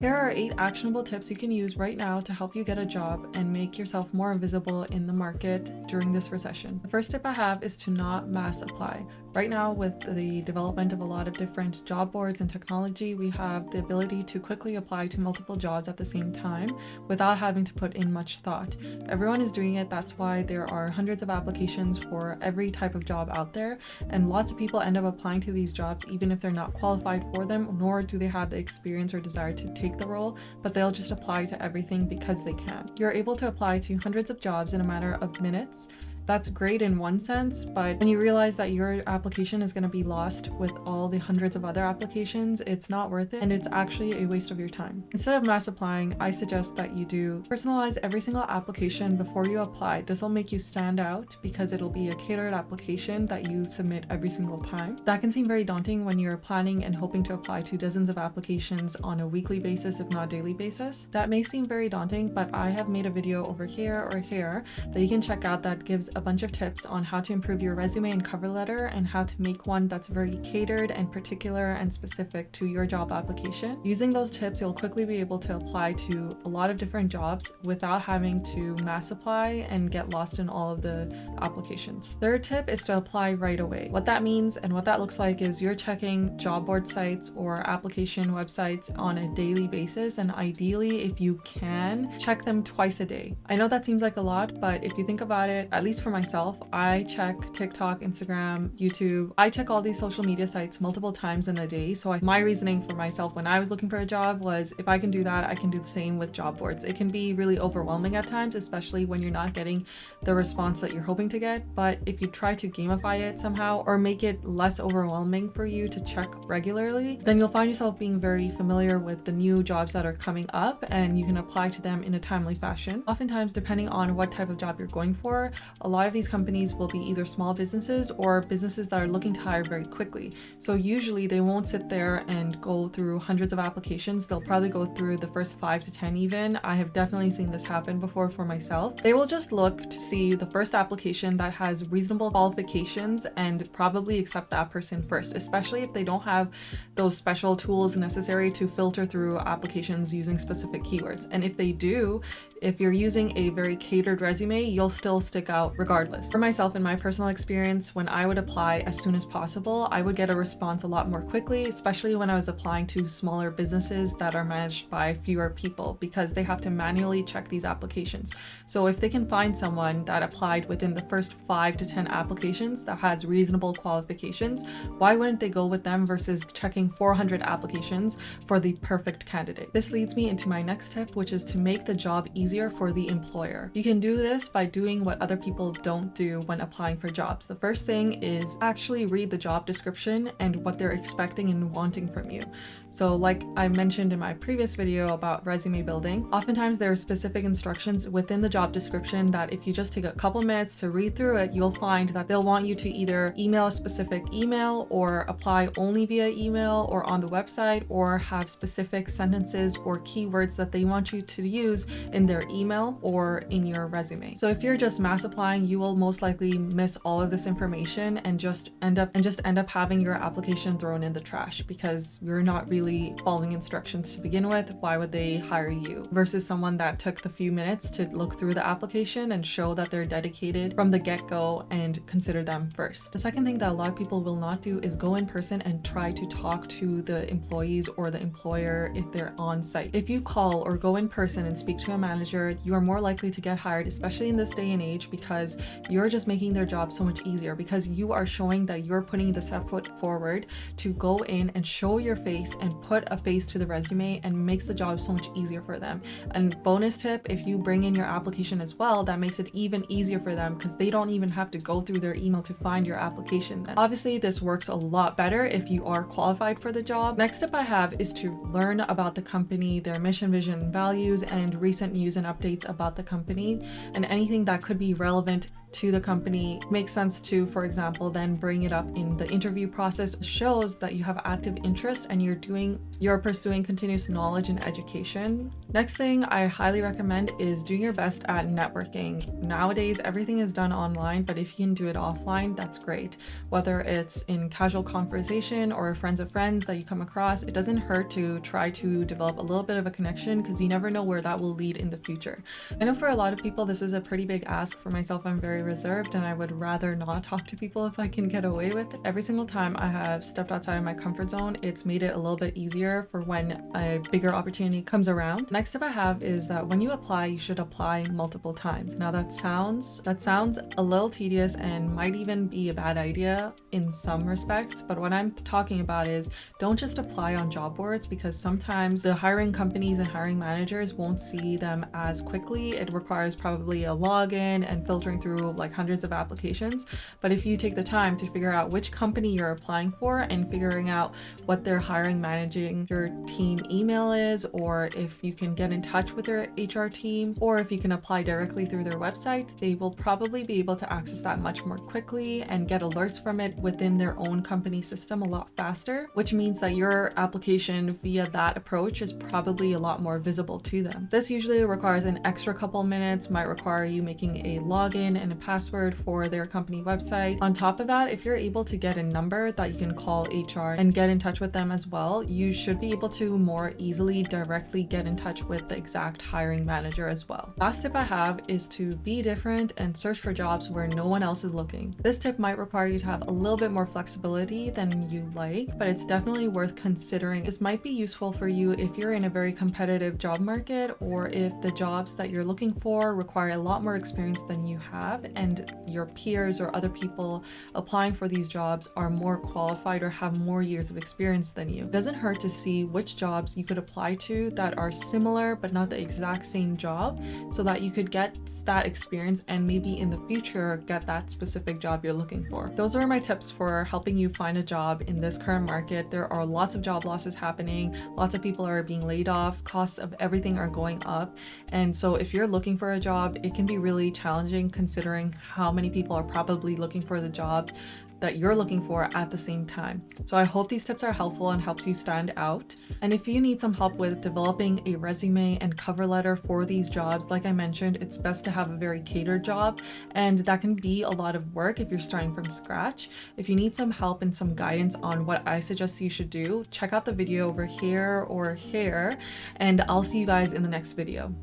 Here are 8 actionable tips you can use right now to help you get a job and make yourself more visible in the market during this recession. The first tip I have is to not mass apply. Right now, with the development of a lot of different job boards and technology, we have the ability to quickly apply to multiple jobs at the same time without having to put in much thought. Everyone is doing it, that's why there are hundreds of applications for every type of job out there, and lots of people end up applying to these jobs even if they're not qualified for them, nor do they have the experience or desire to take the role, but they'll just apply to everything because they can. You're able to apply to hundreds of jobs in a matter of minutes. That's great in one sense, but when you realize that your application is going to be lost with all the hundreds of other applications, it's not worth it and it's actually a waste of your time. Instead of mass applying, I suggest that you do personalize every single application before you apply. This will make you stand out because it'll be a catered application that you submit every single time. That can seem very daunting when you're planning and hoping to apply to dozens of applications on a weekly basis, if not daily basis. That may seem very daunting, but I have made a video over here or here that you can check out that gives a bunch of tips on how to improve your resume and cover letter and how to make one that's very catered and particular and specific to your job application. Using those tips, you'll quickly be able to apply to a lot of different jobs without having to mass apply and get lost in all of the applications. Third tip is to apply right away. What that means and what that looks like is you're checking job board sites or application websites on a daily basis, and ideally, if you can, check them twice a day. I know that seems like a lot, but if you think about it, at least for myself, I check TikTok, Instagram, YouTube. I check all these social media sites multiple times in a day. So my reasoning for myself when I was looking for a job was, if I can do that, I can do the same with job boards. It can be really overwhelming at times, especially when you're not getting the response that you're hoping to get. But if you try to gamify it somehow or make it less overwhelming for you to check regularly, then you'll find yourself being very familiar with the new jobs that are coming up and you can apply to them in a timely fashion. Oftentimes, depending on what type of job you're going for, a lot of these companies will be either small businesses or businesses that are looking to hire very quickly. So usually they won't sit there and go through hundreds of applications. They'll probably go through the first 5 to 10 even. I have definitely seen this happen before for myself. They will just look to see the first application that has reasonable qualifications and probably accept that person first, especially if they don't have those special tools necessary to filter through applications using specific keywords. And if they do, if you're using a very catered resume, you'll still stick out regardless. For myself, in my personal experience, when I would apply as soon as possible, I would get a response a lot more quickly, especially when I was applying to smaller businesses that are managed by fewer people because they have to manually check these applications. So if they can find someone that applied within the first 5 to 10 applications that has reasonable qualifications, why wouldn't they go with them versus checking 400 applications for the perfect candidate? This leads me into my next tip, which is to make the job easier for the employer. You can do this by doing what other people don't do when applying for jobs. The first thing is actually read the job description and what they're expecting and wanting from you. So like I mentioned in my previous video about resume building, oftentimes there are specific instructions within the job description that if you just take a couple minutes to read through it, you'll find that they'll want you to either email a specific email or apply only via email or on the website, or have specific sentences or keywords that they want you to use in their email or in your resume. So if you're just mass applying, you will most likely miss all of this information and just end up having your application thrown in the trash because you're not really following instructions to begin with. Why would they hire you? Versus someone that took the few minutes to look through the application and show that they're dedicated from the get-go and consider them first. The second thing that a lot of people will not do is go in person and try to talk to the employees or the employer if they're on site. If you call or go in person and speak to a manager, you are more likely to get hired, especially in this day and age, because you're just making their job so much easier because you are showing that you're putting the step foot forward to go in and show your face and put a face to the resume, and makes the job so much easier for them. And bonus tip, if you bring in your application as well, that makes it even easier for them because they don't even have to go through their email to find your application then. Obviously, this works a lot better if you are qualified for the job. Next tip I have is to learn about the company, their mission, vision, values, and recent news and updates about the company, and anything that could be relevant to the company. It makes sense to, for example, then bring it up in the interview process. It shows that you have active interest and you're pursuing continuous knowledge and education. Next thing I highly recommend is doing your best at networking. Nowadays, everything is done online, but if you can do it offline, that's great. Whether it's in casual conversation or friends of friends that you come across, it doesn't hurt to try to develop a little bit of a connection because you never know where that will lead in the future. I know for a lot of people, this is a pretty big ask. For myself, I'm very reserved and I would rather not talk to people if I can get away with it. Every single time I have stepped outside of my comfort zone, it's made it a little bit easier for when a bigger opportunity comes around. Next tip I have is that when you apply, you should apply multiple times. Now that sounds a little tedious and might even be a bad idea in some respects, but what I'm talking about is don't just apply on job boards, because sometimes the hiring companies and hiring managers won't see them as quickly. It requires probably a login and filtering through like hundreds of applications. But if you take the time to figure out which company you're applying for and figuring out what their hiring manager team email is, or if you can get in touch with their HR team, or if you can apply directly through their website, they will probably be able to access that much more quickly and get alerts from it within their own company system a lot faster, which means that your application via that approach is probably a lot more visible to them. This usually requires an extra couple minutes, might require you making a login and a password for their company website. On top of that, if you're able to get a number that you can call HR and get in touch with them as well, you should be able to more easily directly get in touch with the exact hiring manager as well. Last tip I have is to be different and search for jobs where no one else is looking. This tip might require you to have a little bit more flexibility than you like, but it's definitely worth considering. This might be useful for you if you're in a very competitive job market, or if the jobs that you're looking for require a lot more experience than you have and your peers or other people applying for these jobs are more qualified or have more years of experience than you. It doesn't hurt to see which jobs you could apply to that are similar but not the exact same job, so that you could get that experience and maybe in the future get that specific job you're looking for. Those are my tips for helping you find a job in this current market. There are lots of job losses happening, lots of people are being laid off, costs of everything are going up, and so if you're looking for a job, it can be really challenging considering how many people are probably looking for the job that you're looking for at the same time. So I hope these tips are helpful and helps you stand out. And if you need some help with developing a resume and cover letter for these jobs, like I mentioned, it's best to have a very catered job, and that can be a lot of work if you're starting from scratch. If you need some help and some guidance on what I suggest you should do, check out the video over here or here, and I'll see you guys in the next video.